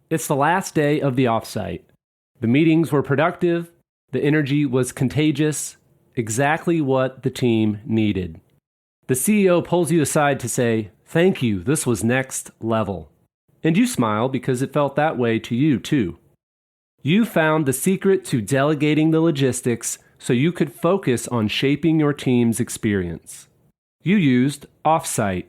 It's the last day of the offsite. The meetings were productive, the energy was contagious, exactly what the team needed. The CEO pulls you aside to say, "Thank you, this was next level." And you smile because it felt that way to you too. You found the secret to delegating the logistics so you could focus on shaping your team's experience. You used Offsite.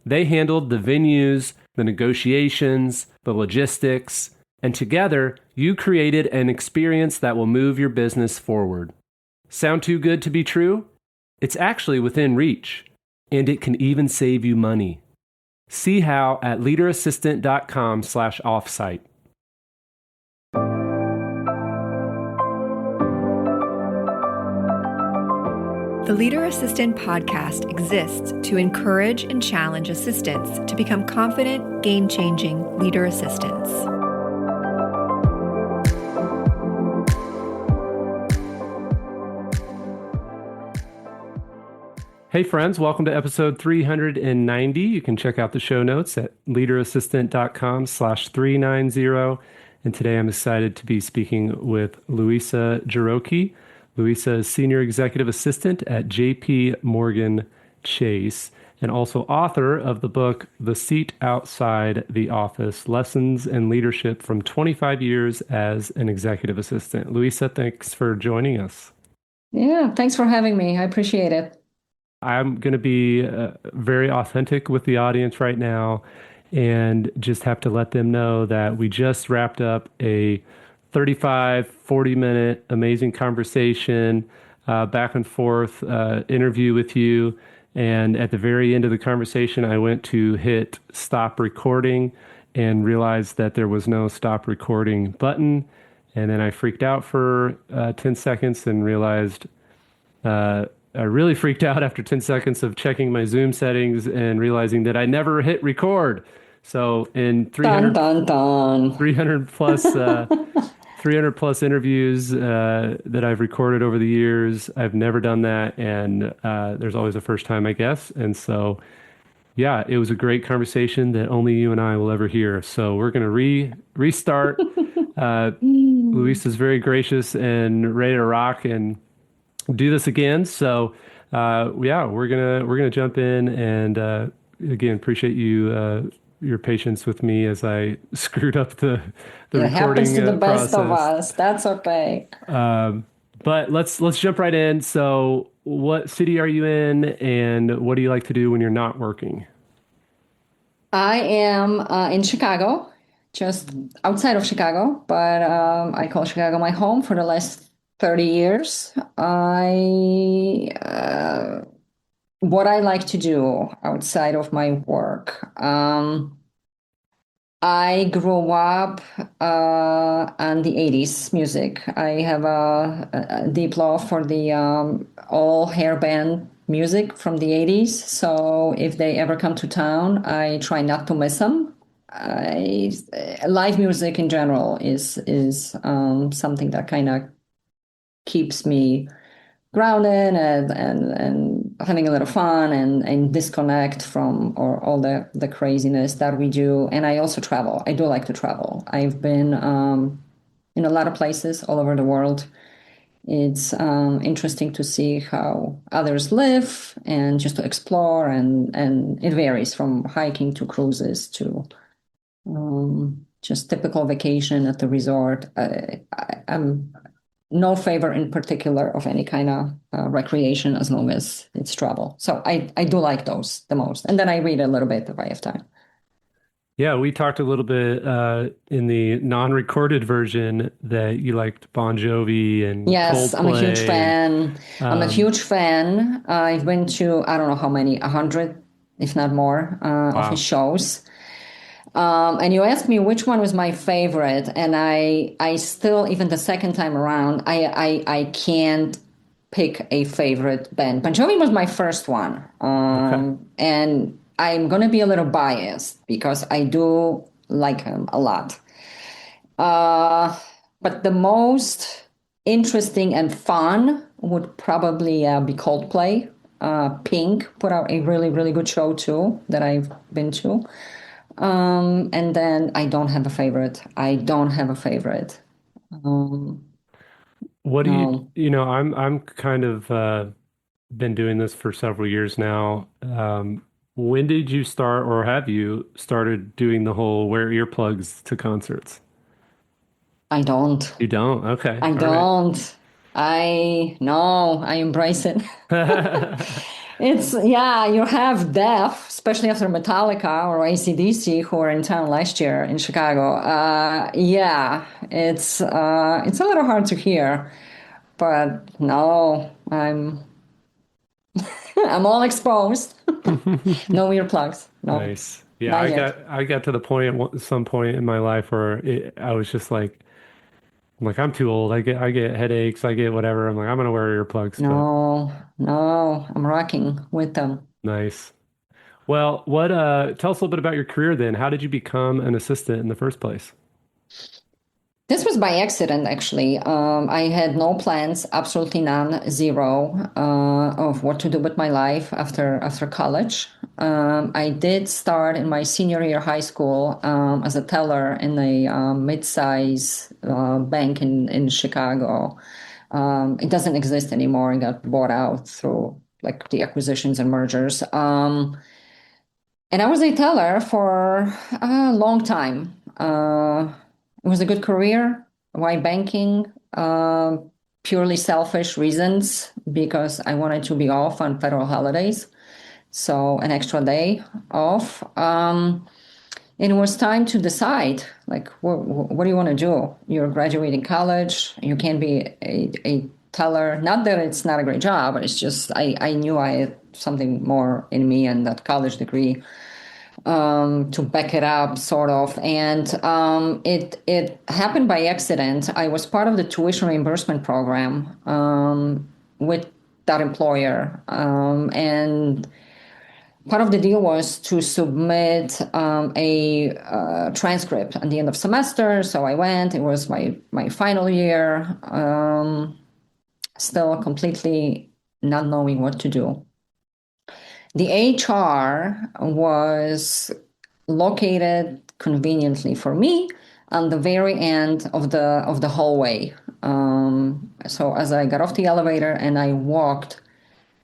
They handled the venues, the negotiations, the logistics, and together you created an experience that will move your business forward. Sound too good to be true? It's actually within reach, and it can even save you money. See how at leaderassistant.com/offsite. The Leader Assistant podcast exists to encourage and challenge assistants to become confident, game-changing leader assistants. Hey friends, welcome to episode 390. You can check out the show notes at leaderassistant.com/390. And today I'm excited to be speaking with Luiza Jarocki. Luiza is Senior Executive Assistant at JP Morgan Chase and also author of the book, The Seat Outside the Office, Lessons in Leadership from 25 Years as an Executive Assistant. Luiza, thanks for joining us. Yeah, thanks for having me. I appreciate it. I'm going to be very authentic with the audience right now and just have to let them know that we just wrapped up a 35, 40-minute amazing conversation, back and forth interview with you. And at the very end of the conversation, I went to hit stop recording and realized that there was no stop recording button. And then I freaked out for 10 seconds and realized I really freaked out after 10 seconds of checking my Zoom settings and realizing that I never hit record. So in 300 plus 300 plus interviews that I've recorded over the years, I've never done that. And there's always a first time, I guess. And so, yeah, it was a great conversation that only you and I will ever hear. So we're going to restart. Luiza's very gracious and ready to rock and do this again. So, yeah, we're gonna jump in and again appreciate you your patience with me as I screwed up the recording. It happens to the best process. of us. That's okay. But let's jump right in. So, what city are you in, and what do you like to do when you're not working? I am in Chicago, just outside of Chicago, but I call Chicago my home for the last 30 years. What I like to do outside of my work. I grew up on the 80s music. I have a deep love for the all hair band music from the 80s. So if they ever come to town, I try not to miss them. Live music in general is something that kind of keeps me grounded and having a little fun and disconnect from all the craziness that we do. And I also travel. I do like to travel. I've been in a lot of places all over the world. It's interesting to see how others live and just to explore. And it varies from hiking to cruises to just typical vacation at the resort. I'm no favor in particular of any kind of recreation as long as it's travel. So I do like those the most. And then I read a little bit if I have time. Yeah, we talked a little bit in the non-recorded version that you liked Bon Jovi and Yes, Coldplay. I'm a huge fan. I'm a huge fan. I've been to, I don't know how many, 100, if not more, of his shows. And you asked me which one was my favorite, and I still, even the second time around, I can't pick a favorite band. Bon Jovi was my first one, and I'm gonna be a little biased because I do like him a lot. But the most interesting and fun would probably be Coldplay. Pink put out a really, really good show too that I've been to. And then I don't have a favorite. I don't have a favorite. Um, What do no. I'm kind of been doing this for several years now. When did you start, or have you started doing the whole wear earplugs to concerts? I don't. You don't? Okay. I All right. don't. I no, I embrace it. It's yeah, you have deaf, especially after Metallica or AC/DC who were in town last year in Chicago. Yeah, it's a little hard to hear, but no, I'm all exposed. No earplugs. No, Nice. Yeah, not I yet. got I got to the point some point in my life where I was just like, I'm too old. I get headaches. I get whatever. I'm like, I'm gonna wear earplugs. But No, no, I'm rocking with them. nice. Well, what tell us a little bit about your career then. How did you become an assistant in the first place? This was by accident, actually. I had no plans, absolutely none, zero, of what to do with my life after college. I did start in my senior year high school as a teller in a mid-size bank in Chicago. It doesn't exist anymore. It got bought out through like the acquisitions and mergers. And I was a teller for a long time. It was a good career. Why banking? Purely selfish reasons because I wanted to be off on federal holidays. So an extra day off. And it was time to decide, like, what do you want to do? You're graduating college. You can't be a teller. Not that it's not a great job, but it's just I knew I had something more in me and that college degree to back it up, sort of. And it happened by accident. I was part of the tuition reimbursement program with that employer, and part of the deal was to submit a transcript at the end of semester. So I went. It was my final year. Still completely not knowing what to do. The HR was located conveniently for me on the very end of the hallway. So as I got off the elevator and I walked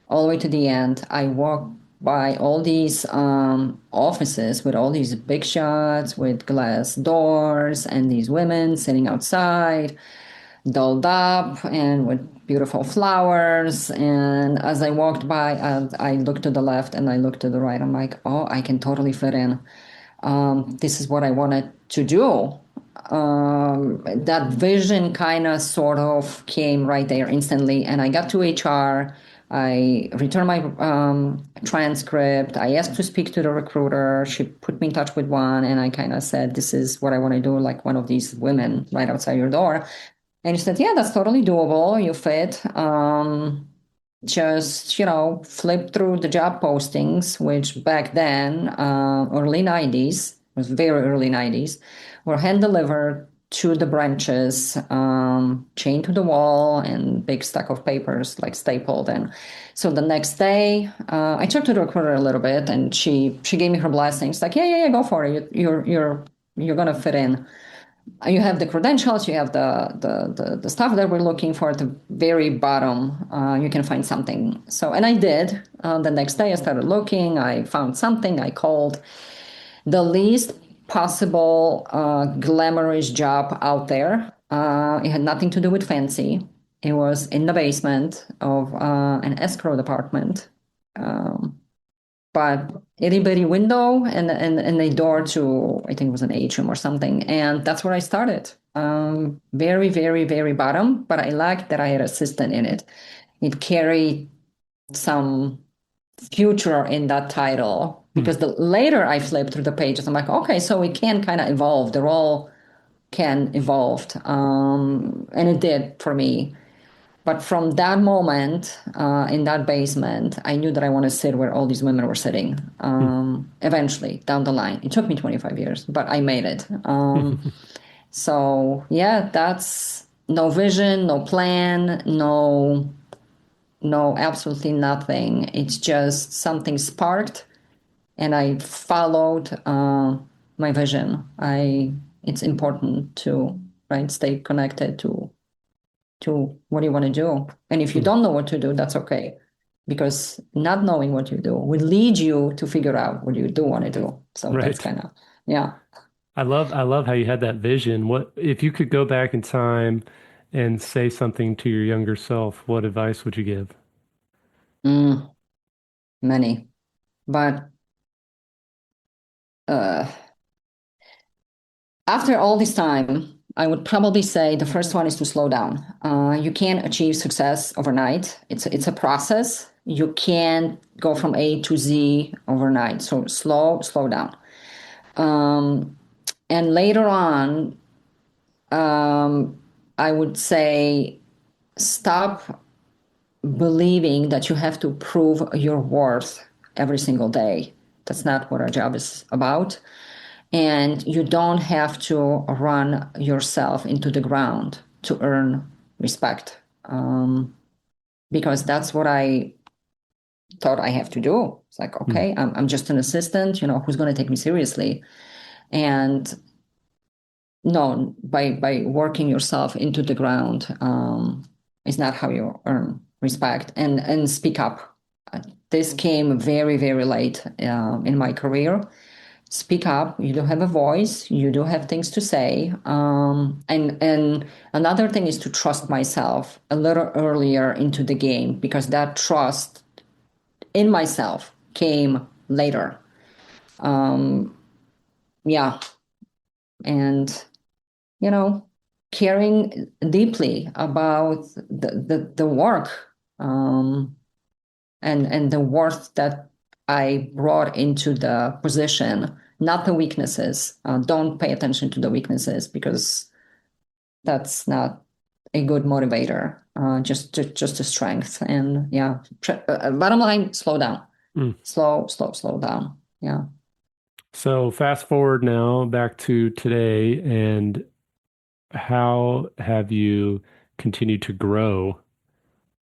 all the way to the end, I walked by all these offices with all these big shots with glass doors and these women sitting outside dolled up and with beautiful flowers. And as I walked by, I looked to the left and I looked to the right. I'm like, oh, I can totally fit in. This is what I wanted to do. That vision kind of sort of came right there instantly. And I got to HR. I returned my transcript. I asked to speak to the recruiter. She put me in touch with one, and I kind of said, "This is what I want to do, like one of these women right outside your door." And he said, yeah, that's totally doable. You fit. Just, flip through the job postings, which back then, early 90s, was very early 90s, were hand delivered to the branches, chained to the wall, and big stack of papers like stapled. And so the next day, I talked to the recruiter a little bit, and she gave me her blessings, like, yeah, go for it. You're gonna fit in. You have the credentials, you have the stuff that we're looking for at the very bottom. You can find something. So, and I did. The next day, I started looking. I found something. I called the least possible glamorous job out there. It had nothing to do with fancy. It was in the basement of an escrow department. But itty bitty window and a door to, I think it was an atrium or something. And that's where I started. Very, very, very bottom, but I liked that I had assistant in it. It carried some future in that title Hmm. because the later I flipped through the pages, I'm like, okay, so it can kind of evolve. The role can evolve. And it did for me. But from that moment in that basement, I knew that I want to sit where all these women were sitting. Eventually, down the line, it took me 25 years, but I made it. Hmm. So yeah, that's no vision, no plan, no, absolutely nothing. It's just something sparked, and I followed. my vision. It's important to, right, stay connected to what you want to do. And if you don't know what to do, that's okay. Because not knowing what you do will lead you to figure out what you do want to do. So that's Right. kind of, yeah. I love how you had that vision. What if you could go back in time and say something to your younger self, what advice would you give? Mm, many. But uh, after all this time, I would probably say the first one is to slow down. You can't achieve success overnight. It's a process. You can't go from A to Z overnight. So slow down. And later on, I would say stop believing that you have to prove your worth every single day. That's not what our job is about. And you don't have to run yourself into the ground to earn respect, because that's what I thought I have to do. It's like, Mm, okay, I'm just an assistant, who's going to take me seriously? And no, by working yourself into the ground is not how you earn respect and speak up. This came very, very late in my career. Speak up. You do have a voice. You do have things to say. And another thing is to trust myself a little earlier into the game, because that trust in myself came later. Yeah, and you know, caring deeply about the work, um, and the worth that I brought into the position, not the weaknesses. Don't pay attention to the weaknesses, because that's not a good motivator. Just the strength. And yeah, bottom line, slow down. mm. Slow down. Yeah. So fast forward now back to today, and how have you continued to grow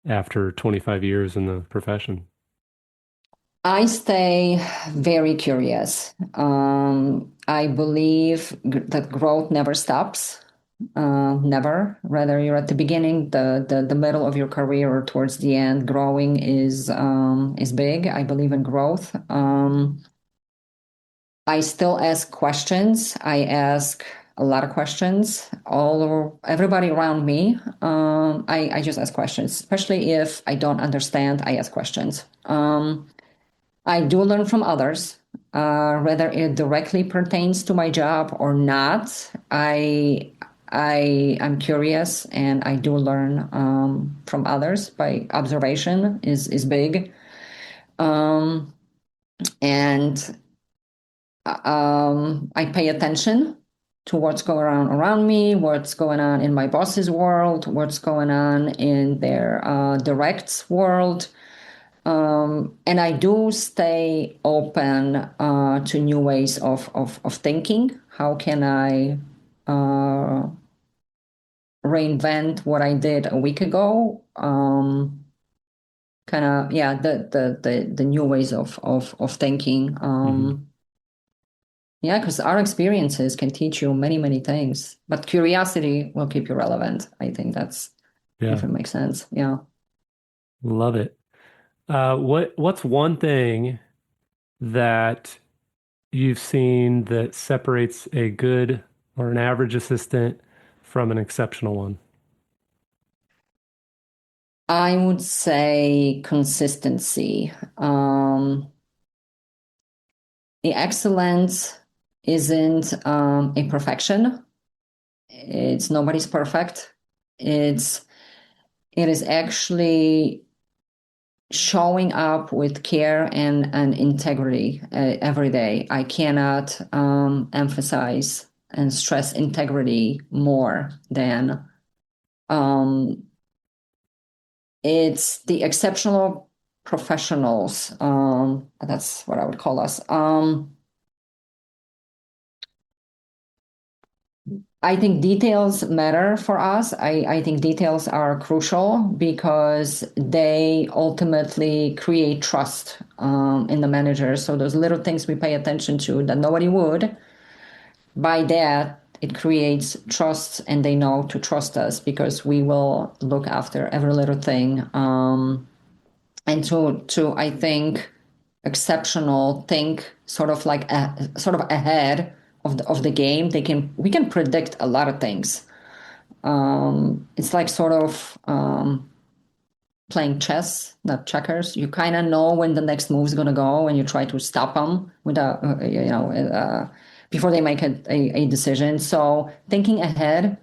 after 25 years in the profession? I stay very curious. I believe that growth never stops. Never. Whether you're at the beginning, the middle of your career, or towards the end, growing is big. I believe in growth. I still ask questions. I ask a lot of questions. Everybody around me. I just ask questions, especially if I don't understand. I ask questions. I do learn from others, whether it directly pertains to my job or not. I'm curious, and I do learn from others. By observation is big, and I pay attention to what's going on around me, what's going on in my boss's world, what's going on in their directs world. And I do stay open to new ways of thinking. How can I reinvent what I did a week ago? Kind of, yeah, the new ways of thinking. Hmm. Yeah, because our experiences can teach you many, many things, but curiosity will keep you relevant. I think that's, if Yeah, it makes sense. Yeah. love it. What's one thing that you've seen that separates a good or an average assistant from an exceptional one? I would say consistency. The excellence isn't a perfection. It's nobody's perfect. It's it is actually showing up with care and integrity every day. I cannot emphasize and stress integrity more than um, it's the exceptional professionals. That's what I would call us. I think details matter for us. I think details are crucial because they ultimately create trust in the manager. So those little things we pay attention to that nobody would. by that, it creates trust, and they know to trust us because we will look after every little thing. And to I think exceptional think sort of like sort of ahead of the game. We can predict a lot of things. It's like sort of playing chess, not checkers. You kind of know when the next move is going to go, and you try to stop them without, before they make a decision. So thinking ahead,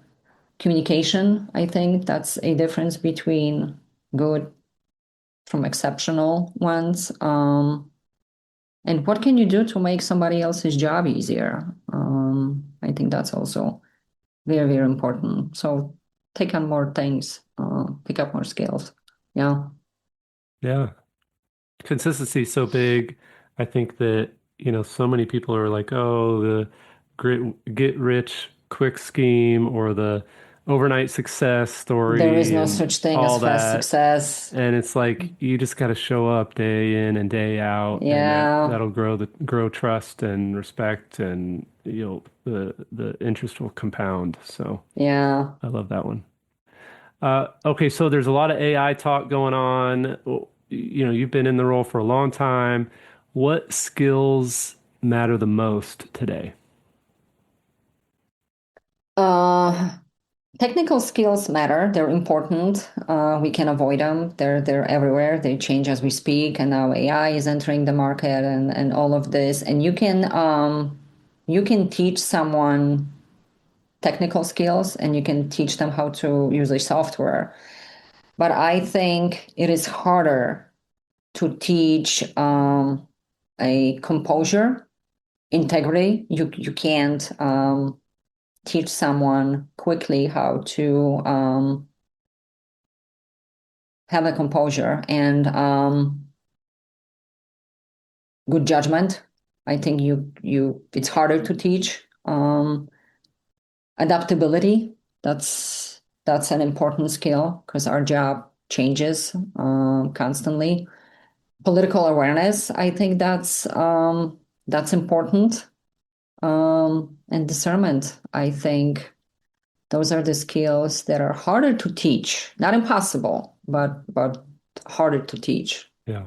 communication, I think that's a difference between good from exceptional ones. And what can you do to make somebody else's job easier? I think that's also very, very important. So take on more things, pick up more skills. Yeah. Yeah. Consistency is so big. I think that, so many people are like, oh, the get rich quick scheme or the overnight success There is story no and such thing as all fast that. success. And it's like you just got to show up day in and day out, and Yeah. that'll grow trust and respect, and the interest will compound. So Yeah. I love that one. Okay, so there's a lot of AI talk going on. You've been in the role for a long time. What skills matter the most today? Uh, Technical skills matter. They're important. We can avoid them. They're everywhere. They change as we speak, and now AI is entering the market, and all of this. And you can teach someone technical skills, and you can teach them how to use a software. But I think it is harder to teach a composure, integrity. You can't teach someone quickly how to have a composure and good judgment. I think it's harder to teach. Adaptability, that's an important skill because our job changes constantly. Political awareness, I think that's important. And discernment, I think those are the skills that are harder to teach. Not impossible, but harder to teach. Yeah.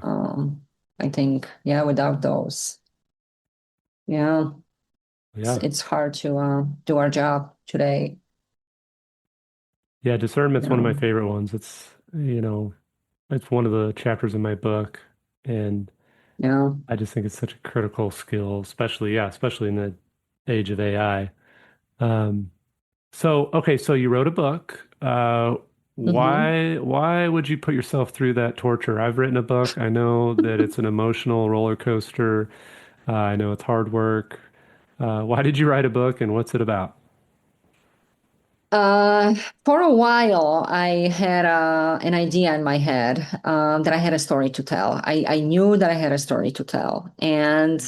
I think, yeah, without those, yeah, Yeah. it's hard to do our job today. Yeah, discernment's one of my Yeah, favorite ones. It's one of the chapters in my book, and yeah. I just think it's such a critical skill, especially in the age of AI. Um, so you wrote a book. Hmm. Why would you put yourself through that torture? I've written a book. I know that it's an emotional roller coaster. I know it's hard work. Why did you write a book, and what's it about? Uh, for a while, I had an idea in my head that I had a story to tell. I knew that I had a story to tell, and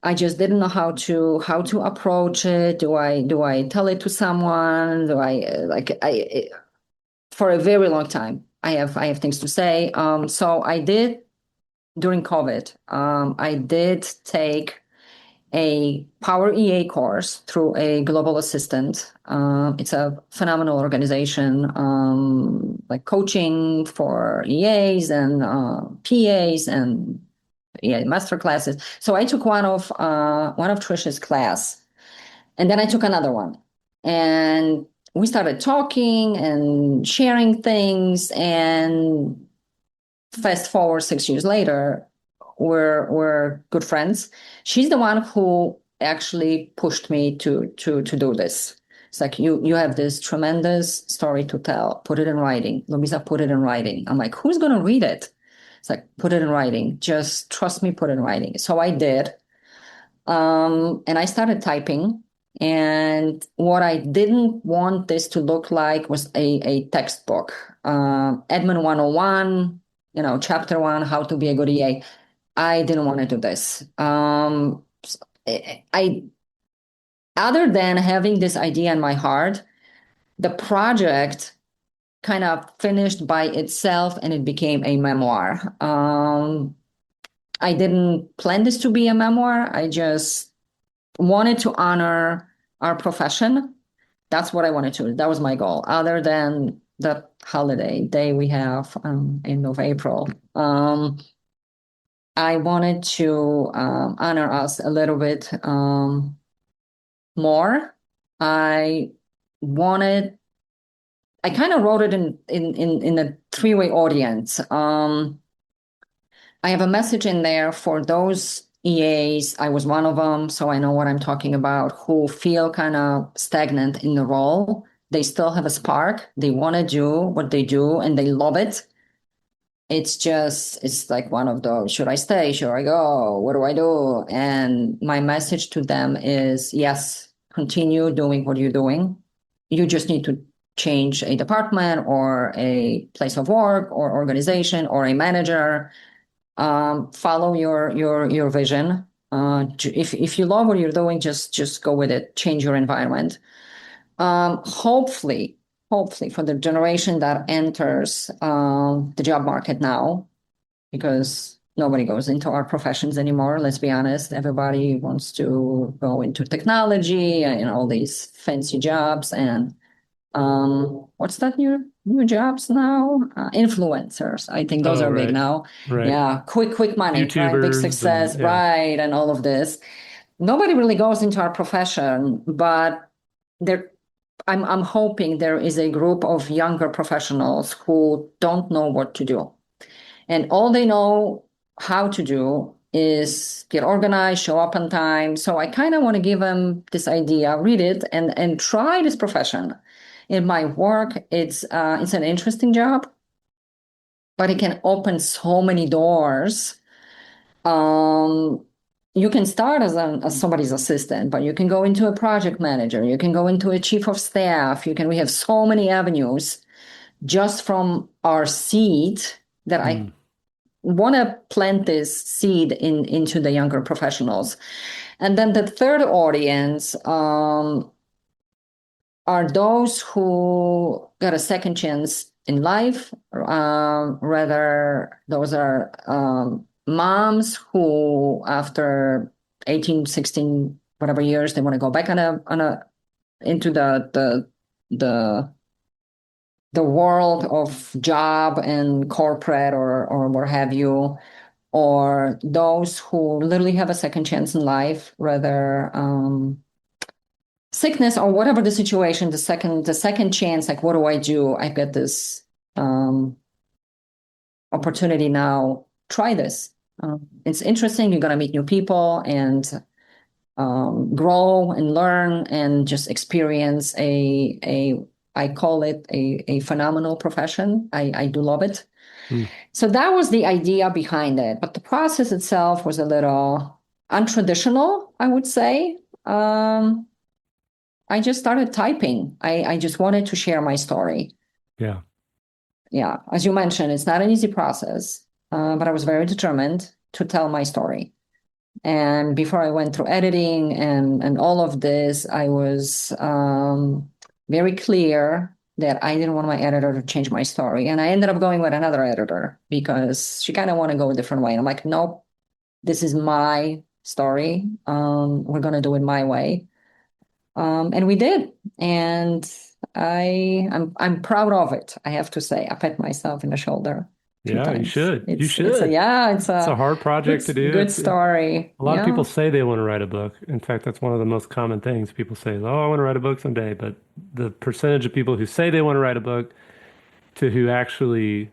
I just didn't know how to approach it. Do I tell it to someone? Do I for a very long time? I have things to say. So I did during COVID. I did take a Power EA course through a global assistant. It's a phenomenal organization, like coaching for EAs and PAs and master classes. So I took one of Trisha's class, and then I took another one, and we started talking and sharing things. And fast forward 6 years later, we're good friends. She's the one who actually pushed me to do this. It's like you have this tremendous story to tell. Put it in writing. Luiza, put it in writing. I'm like, who's gonna read it? It's like, put it in writing. Just trust me, put it in writing. So I did. And I started typing. And what I didn't want this to look like was a textbook. Admin 101, chapter one, how to be a good EA. I didn't want to do this. I Other than having this idea in my heart, the project kind of finished by itself and it became a memoir. I didn't plan this to be a memoir. I just wanted to honor our profession. That's what I wanted to. That was my goal. Other than the holiday day we have end of April, I wanted to honor us a little bit more. I wanted. I kind of wrote it in a three-way audience. I have a message in there for those EAs. I was one of them, so I know what I'm talking about, who feel kind of stagnant in the role. They still have a spark. They want to do what they do and they love it. It's like one of those, should I stay? Should I go? What do I do? And my message to them is yes, continue doing what you're doing. You just need to change a department or a place of work or organization or a manager. Follow your vision. If you love what you're doing, just go with it. Change your environment. Hopefully for the generation that enters the job market now, because nobody goes into our professions anymore. Let's be honest. Everybody wants to go into technology and all these fancy jobs and what's that new jobs now? Influencers. I think those Oh, are big right. now. Right. Yeah, quick money, right? Big YouTubers and success, yeah. right? And all of this. Nobody really goes into our profession, but there I'm hoping there is a group of younger professionals who don't know what to do. And all they know how to do is get organized, show up on time. So I kind of want to give them this idea, read it, and try this profession. In my work, it's an interesting job, but it can open so many doors. Um, you can start as somebody's assistant, but you can go into a project manager. You can go into a chief of staff. We have so many avenues just from our seat that I Mm. want to plant this seed into the younger professionals. And then the third audience are those who got a second chance in life. Rather, those are moms who, after 18, 16, whatever years, they want to go back into the world of job and corporate or what have you, or those who literally have a second chance in life, rather sickness or whatever the situation, the second chance, like what do I do? I've got this opportunity now. Try this. It's interesting. You're gonna meet new people and grow and learn and just experience a I call it a phenomenal profession. I do love it. Mm. So that was the idea behind it. But the process itself was a little untraditional, I would say. I just started typing. I just wanted to share my story. Yeah. Yeah, as you mentioned, it's not an easy process, but I was very determined to tell my story. And before I went through editing and all of this, I was very clear that I didn't want my editor to change my story. And I ended up going with another editor because she kind of wanted to go a different way. And I'm like, nope, this is my story. We're going to do it my way. And we did. And I'm proud of it. I have to say, I pat myself in the shoulder a few Yeah, you times. should. You It's a should. yeah, it's It's a a hard project to do. good It's story. a lot of Yeah. people say they want to write a book. In fact, that's one of the most common things. People say, "Oh, I want to write a book someday." But the percentage of people who say they want to write a book to who actually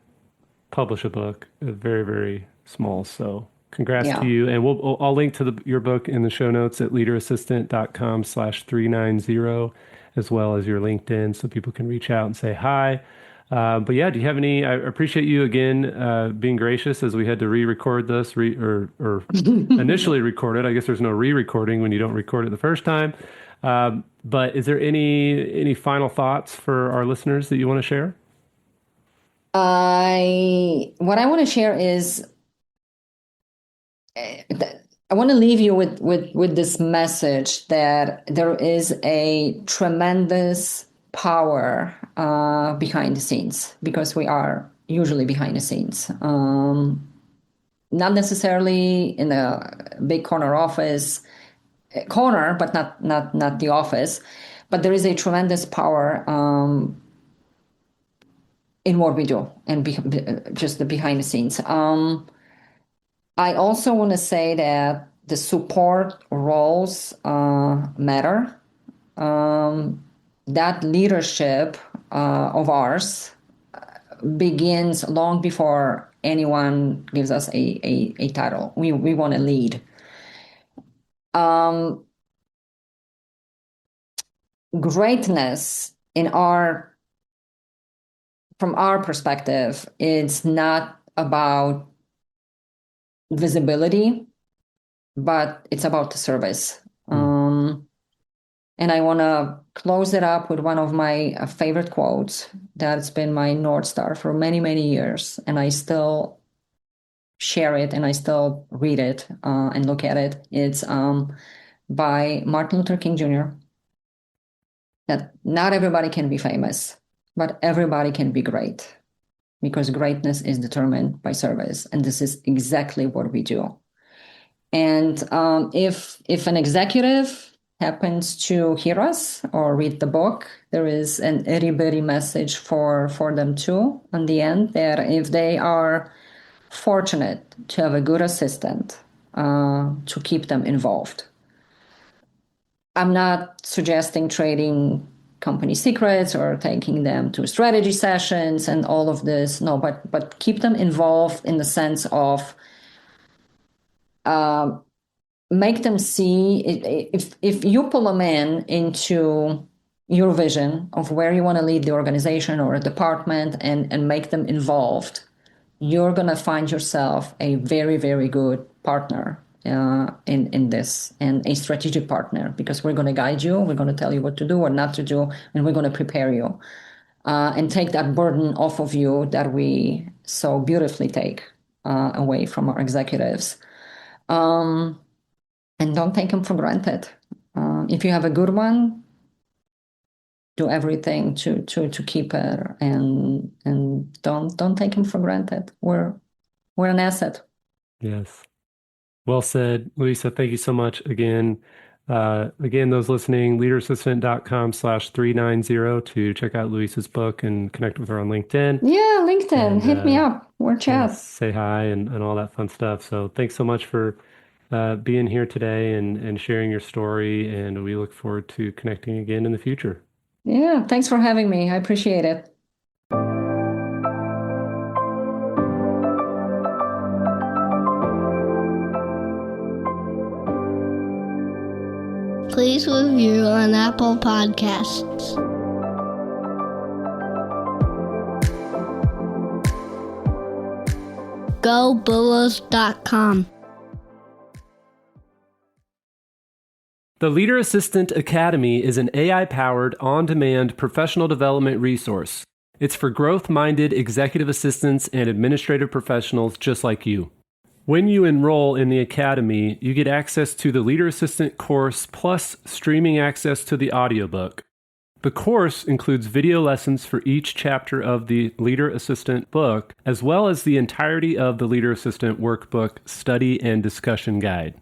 publish a book is very, very small. So congrats to Yeah. you. And I'll link to your book in the show notes at leaderassistant.com/390, as well as your LinkedIn so people can reach out and say hi. But yeah, do you have any? I appreciate you again being gracious as we had to re-record this or initially record it. I guess there's no re-recording when you don't record it the first time. But is there any final thoughts for our listeners that you want to share? What I want to share is I want to leave you with this message that there is a tremendous power behind the scenes because we are usually behind the scenes. Not necessarily in a big corner office. corner, but not the office. But there is a tremendous power in what we do and just the behind the scenes. I also want to say that the support roles matter. That leadership of ours begins long before anyone gives us a title. We want to lead. Greatness from our perspective, it's not about visibility, but it's about the service. And I want to close it up with one of my favorite quotes that's been my North Star for many, many years. And I still share it and I still read it and look at it. It's by Martin Luther King Jr. that not everybody can be famous, but everybody can be great, because greatness is determined by service. And this is exactly what we do. And if an executive happens to hear us or read the book, there is an itty bitty message for them too on the end, that if they are fortunate to have a good assistant to keep them involved. I'm not suggesting trading company secrets or taking them to strategy sessions and all of this. No, but keep them involved in the sense of make them see, if you pull them into your vision of where you want to lead the organization or a department and make them involved, you're going to find yourself a very, very good partner in this, and a strategic partner, because we're going to guide you, we're going to tell you what to do or not to do, and we're going to prepare you and take that burden off of you that we so beautifully take away from our executives. And don't take them for granted. If you have a good one, do everything to keep it, and don't take them for granted. We're an asset. Yes. Well said, Luiza. Thank you so much again. Again, those listening, leaderassistant.com/390 to check out Luiza's book and connect with her on LinkedIn. Yeah, LinkedIn. And, hit me up. We're chat. Say hi and all that fun stuff. So thanks so much for being here today and sharing your story. And we look forward to connecting again in the future. Yeah, thanks for having me. I appreciate it. Please review on Apple Podcasts. GoBulls.com. The Leader Assistant Academy is an AI-powered, on-demand professional development resource. It's for growth-minded executive assistants and administrative professionals just like you. When you enroll in the Academy, you get access to the Leader Assistant course plus streaming access to the audiobook. The course includes video lessons for each chapter of the Leader Assistant book, as well as the entirety of the Leader Assistant workbook study and discussion guide.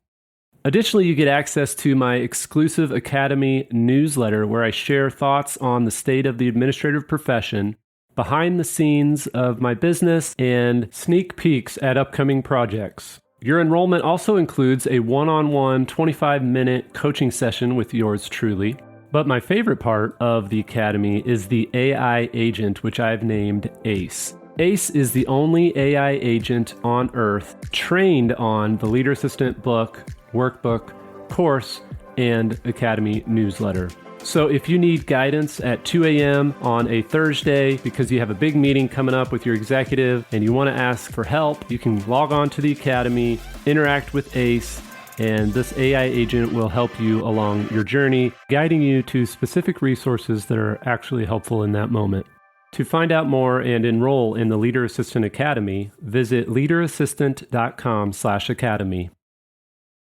Additionally, you get access to my exclusive Academy newsletter where I share thoughts on the state of the administrative profession, behind the scenes of my business, and sneak peeks at upcoming projects. Your enrollment also includes a one-on-one 25-minute coaching session with yours truly. But my favorite part of the Academy is the AI agent, which I've named ACE. ACE is the only AI agent on Earth trained on the Leader Assistant book, workbook, course, and Academy newsletter. So if you need guidance at 2 a.m. on a Thursday because you have a big meeting coming up with your executive and you want to ask for help, you can log on to the Academy, interact with ACE, and this AI agent will help you along your journey, guiding you to specific resources that are actually helpful in that moment. To find out more and enroll in the Leader Assistant Academy, visit leaderassistant.com/academy.